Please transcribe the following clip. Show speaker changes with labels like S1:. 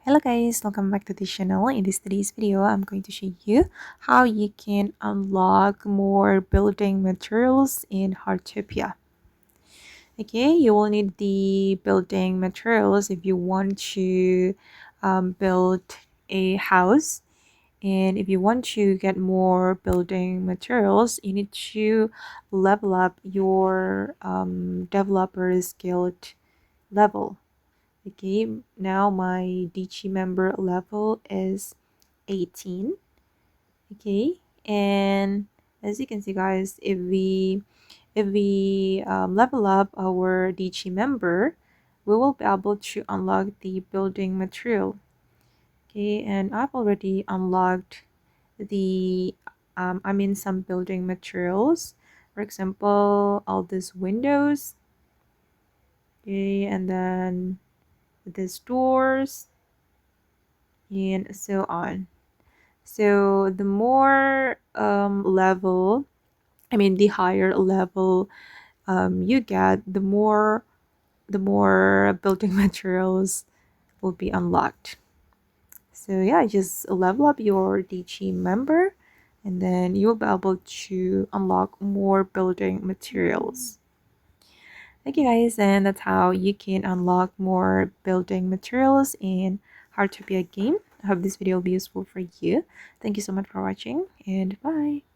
S1: Hello guys, welcome back to the channel. In today's video, I'm going to show you how you can unlock more building materials in Heartopia. Okay, you will need the building materials if you want to build a house. And if you want to get more building materials, you need to level up your developer skilled level. Okay, now my DG member level is 18. Okay, and as you can see guys, if we level up our DG member, we will be able to unlock the building material. Okay, and I've already unlocked the some building materials. For example, all these windows. Okay, and then these doors and so on. So the more level, the higher level you get, the more building materials will be unlocked. So yeah, just level up your DG member and then you'll be able to unlock more building materials. Okay guys, and that's how you can unlock more building materials in Heartopia game. I hope this video will be useful for you. Thank you so much for watching and bye.